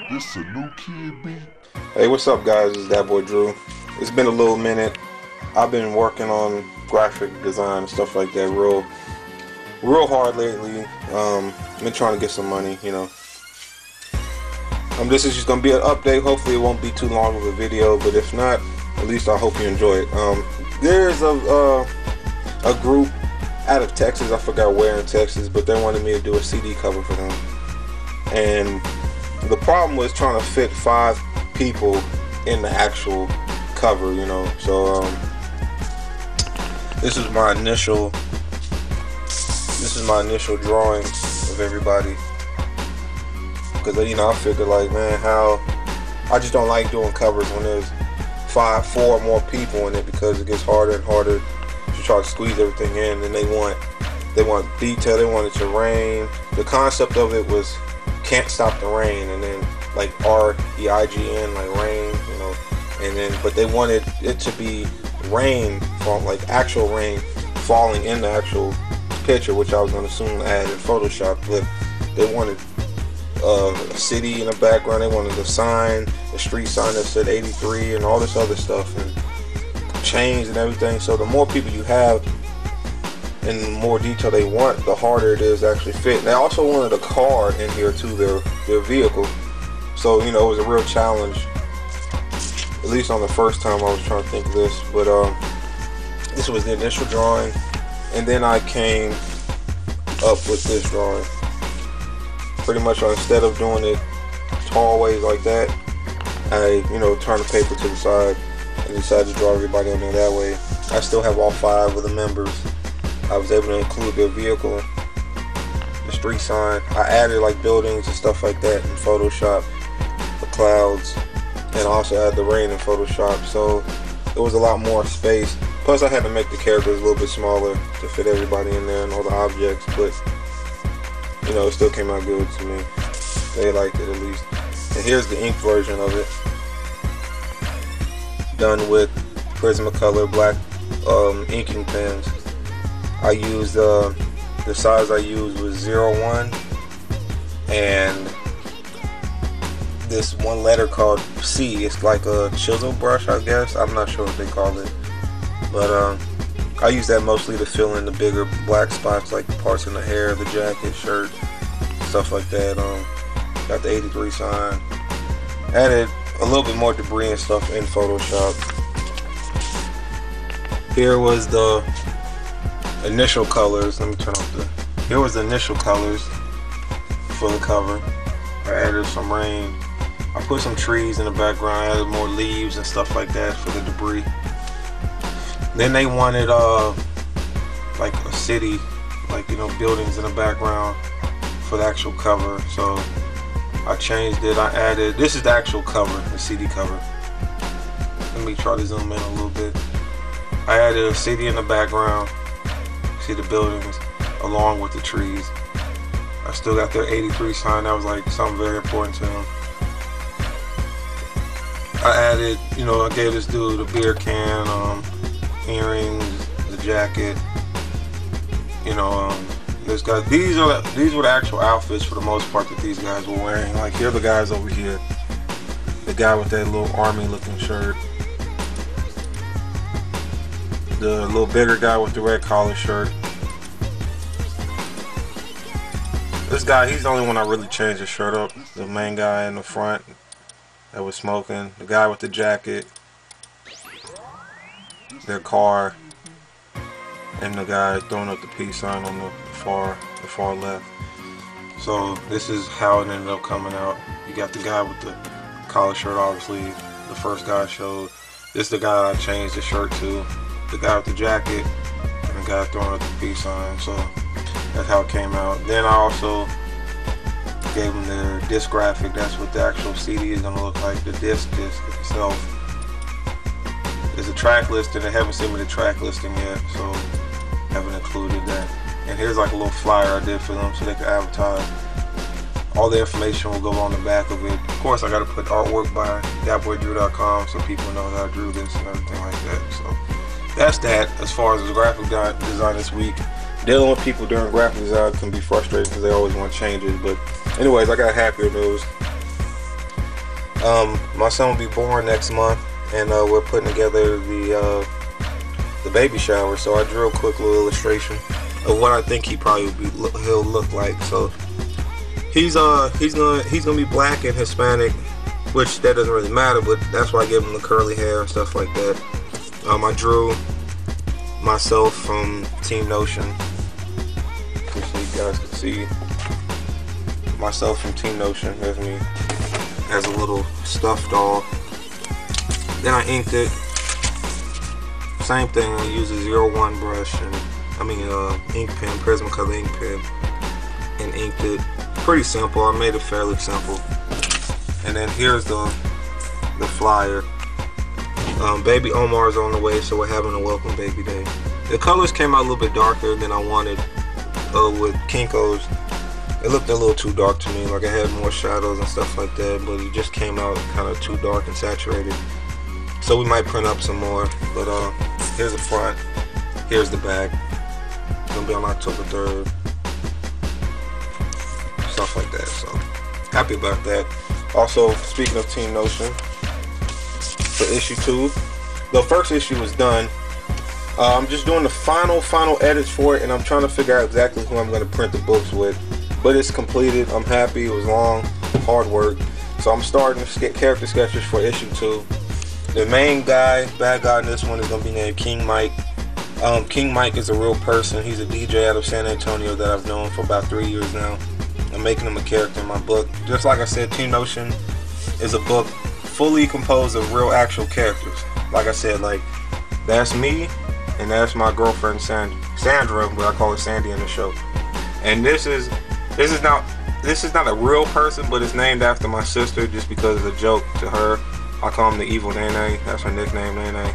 This a new kid beat? Hey, what's up, guys? It's that boy Drew. It's been a little minute. I've been working on graphic design and stuff like that real hard lately. Been trying to get some money, you know. This is just gonna be an update. Hopefully it won't be too long of a video, but if not, at least I hope you enjoy it. There's a group out of Texas, I forgot where in Texas, but they wanted me to do a CD cover for them. And the problem was trying to fit 5 people in the actual cover, you know. So this is my initial drawing of everybody, because, you know, I figured, like, man, I just don't like doing covers when there's 4 more people in it, because it gets harder and harder to try to squeeze everything in. And they want detail, they want it to rain. The concept of it was can't stop the rain, and then like REIGN, like rain, you know. And then, but they wanted it to be rain, from like actual rain falling in the actual picture, which I was going to soon add in Photoshop. But they wanted a city in the background, they wanted a sign, a street sign that said 83 and all this other stuff, and chains and everything. So the more people you have and the more detail they want, the harder it is to actually fit. They also wanted a car in here too, their vehicle. So, you know, it was a real challenge, at least on the first time I was trying to think of this. But this was the initial drawing, and then I came up with this drawing. Pretty much, instead of doing it tall ways like that, I, you know, turned the paper to the side and decided to draw everybody on there that way. I still have all 5 of the members. I was able to include their vehicle, the street sign. I added like buildings and stuff like that in Photoshop, the clouds, and I also added the rain in Photoshop. So it was a lot more space. Plus I had to make the characters a little bit smaller to fit everybody in there and all the objects, but, you know, it still came out good to me. They liked it, at least. And here's the ink version of it, done with Prismacolor black inking pens. I used the size I used was 01, and this one letter called C. It's like a chisel brush, I guess. I'm not sure what they call it, but I use that mostly to fill in the bigger black spots, like the parts in the hair, the jacket, shirt, stuff like that. Got the 83 sign. Added a little bit more debris and stuff in Photoshop. Here was the initial colors. Let me turn off here was the initial colors for the cover. I added some rain. I put some trees in the background, added more leaves and stuff like that for the debris. Then they wanted like a city, like, you know, buildings in the background for the actual cover. So I changed it. I added, this is the actual cover, the CD cover. Let me try to zoom in a little bit. I added a city in the background. See the buildings along with the trees. I still got their 83 sign. That was like something very important to them. I added, you know, I gave this dude a beer can, earrings, the jacket, you know, this guy. These were the actual outfits for the most part that these guys were wearing. Like, here are the guys over here. The guy with that little army looking shirt. The little bigger guy with the red collar shirt. This guy, he's the only one I really changed his shirt up. The main guy in the front that was smoking. The guy with the jacket. Their car. And the guy throwing up the peace sign on the far left. So this is how it ended up coming out. You got the guy with the collar shirt, obviously. The first guy I showed. This is the guy I changed the shirt to. The guy with the jacket and the guy throwing up the peace sign. So that's how it came out. Then I also gave them their disc graphic. That's what the actual CD is going to look like. The disc itself. There's a track list, and they haven't sent me the track listing yet, so haven't included that. And here's like a little flyer I did for them so they can advertise. All the information will go on the back of it. Of course, I got to put artwork by thatboydrew.com so people know that I drew this and everything like that. So that's that as far as the graphic design this week. Dealing with people during graphic design can be frustrating because they always want changes. But anyways, I got happier news. My son will be born next month, and we're putting together the baby shower. So I drew a quick little illustration of what I think he'll look like. So he's gonna be black and Hispanic, which that doesn't really matter, but that's why I gave him the curly hair and stuff like that. I drew myself from Team Notion, so you guys can see myself from Team Notion. There's me as a little stuffed doll. Then I inked it. Same thing. I use a 01 brush and ink pen, Prismacolor ink pen, and inked it. Pretty simple. I made it fairly simple. And then here's the flyer. Baby Omar's on the way, so we're having a welcome baby day. The colors came out a little bit darker than I wanted with Kinko's. It looked a little too dark to me, like I had more shadows and stuff like that, but it just came out kind of too dark and saturated. So we might print up some more, but here's the front, here's the back. It's gonna be on October 3rd. Stuff like that, so happy about that. Also, speaking of Team Notion, for issue 2, the first issue was done. I'm just doing the final edits for it, and I'm trying to figure out exactly who I'm going to print the books with. But it's completed. I'm happy. It was long, hard work. So I'm starting to get character sketches for issue 2. The main guy, bad guy in this one, is going to be named King Mike. King Mike is a real person. He's a DJ out of San Antonio that I've known for about 3 years now. I'm making him a character in my book. Just like I said, Team Notion is a book fully composed of real actual characters. Like I said, like that's me and that's my girlfriend Sandra, but I call her Sandy in the show. And this is not a real person, but it's named after my sister just because it's a joke to her. I call him the Evil Nene. That's her nickname, Nene.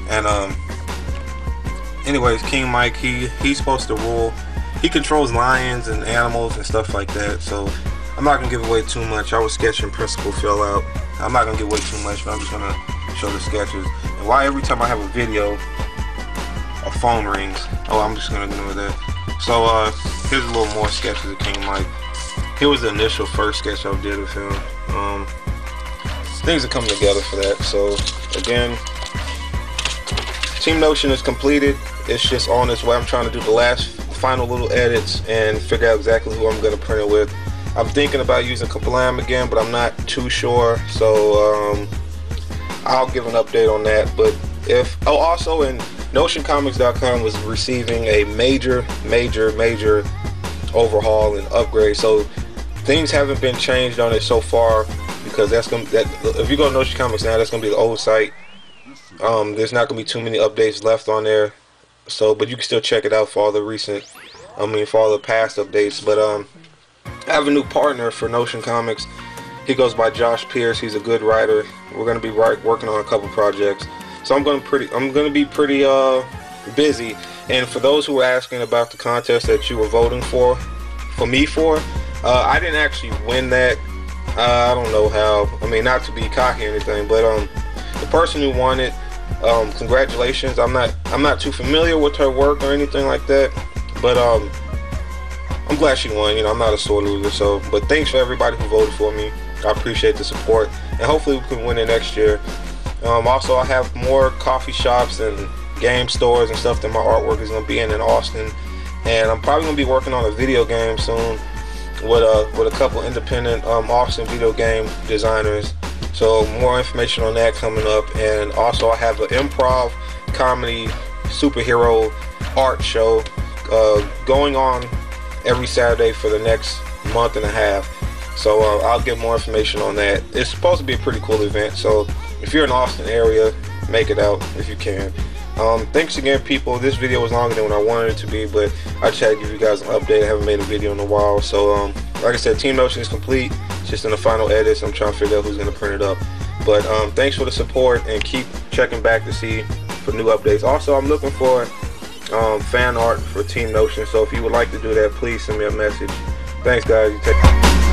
And anyways, King Mike, he's supposed to rule. He controls lions and animals and stuff like that, so I'm not going to give away too much. I was sketching Principal Fill Out. I'm not going to give away too much, but I'm just going to show the sketches. And why every time I have a video, a phone rings. Oh, I'm just going to ignore that. So here's a little more sketches of King Mike. Here was the initial first sketch I did of him. Things are coming together for that. So again, Team Notion is completed. It's just on its way. I'm trying to do the final little edits and figure out exactly who I'm going to print it with. I'm thinking about using Kablam again, but I'm not too sure, so I'll give an update on that. But also in NotionComics.com was receiving a major overhaul and upgrade, so things haven't been changed on it so far, because if you go to Notion Comics now, that's gonna be the old site. There's not gonna be too many updates left on there. So, but you can still check it out for all the for all the past updates. But I have a new partner for Notion Comics. He goes by Josh Pierce. He's a good writer. We're gonna be working on a couple projects. So I'm gonna be pretty busy. And for those who were asking about the contest that you were voting for me for, I didn't actually win that. I don't know how. I mean, not to be cocky or anything, but the person who won it, congratulations. I'm not too familiar with her work or anything like that, but I'm glad she won. You know, I'm not a sore loser. So, but thanks for everybody who voted for me. I appreciate the support, and hopefully we can win it next year. Also, I have more coffee shops and game stores and stuff that my artwork is going to be in Austin, and I'm probably going to be working on a video game soon with a couple independent Austin video game designers. So more information on that coming up. And also I have an improv comedy superhero art show going on every Saturday for the next month and a half. So I'll get more information on that. It's supposed to be a pretty cool event, so if you're in the Austin area, make it out if you can. Thanks again, people. This video was longer than what I wanted it to be, but I just had to give you guys an update. I haven't made a video in a while. So like I said, Team Notion is complete. It's just in the final edits. I'm trying to figure out who's going to print it up. But thanks for the support, and keep checking back to see for new updates. Also, I'm looking for fan art for Team Notion, so if you would like to do that, please send me a message. Thanks, guys. You take care.